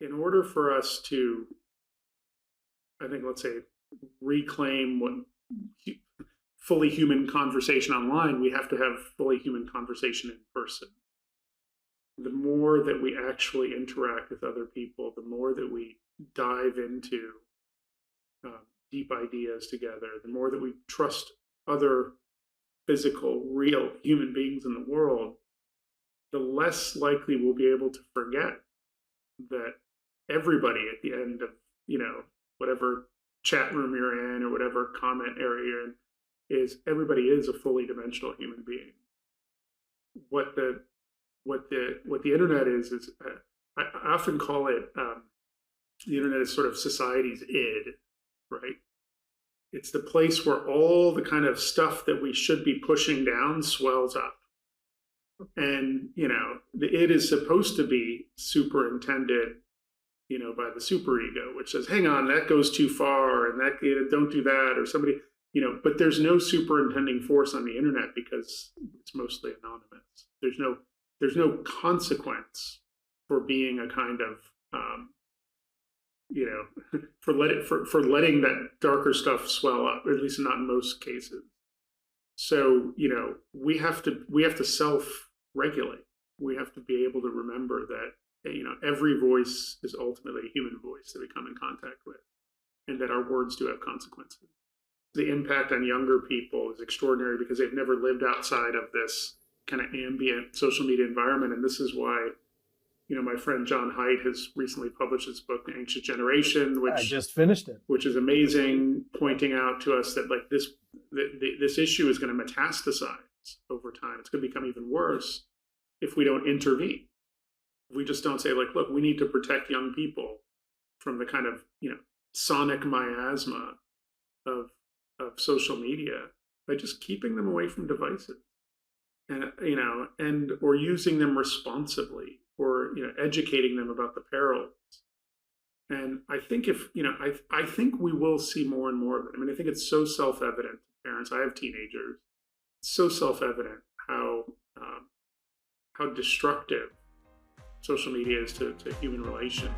in order for us to, I think, let's say, reclaim what fully human conversation online, we have to have fully human conversation in person. The more that we actually interact with other people, the more that we dive into deep ideas together, the more that we trust other physical, real human beings in the world, the less likely we'll be able to forget that everybody at the end of, whatever chat room you're in or whatever comment area you're in, everybody is a fully dimensional human being. What the internet is I often call it the internet is sort of society's id, right? It's the place where all the kind of stuff that we should be pushing down swells up. And, the id is supposed to be superintended, by the superego, which says, hang on, that goes too far, and that don't do that, or somebody, but there's no superintending force on the internet because it's mostly anonymous. There's no consequence for being a kind of, for letting that darker stuff swell up, or at least not in most cases. So, we have to self-regulate. We have to be able to remember that, every voice is ultimately a human voice that we come in contact with, and that our words do have consequences. The impact on younger people is extraordinary because they've never lived outside of this kind of ambient social media environment. And this is why, my friend John Haidt has recently published his book, The Anxious Generation, which I just finished it, which is amazing, pointing out to us that this issue is going to metastasize over time. It's going to become even worse if we don't intervene. If we just don't say, look, we need to protect young people from the kind of, sonic miasma of social media by just keeping them away from devices, and or using them responsibly, or educating them about the perils. And I think I think we will see more and more of it. I mean, I think it's so self-evident to parents. I have teenagers. It's so self-evident how destructive social media is to human relations.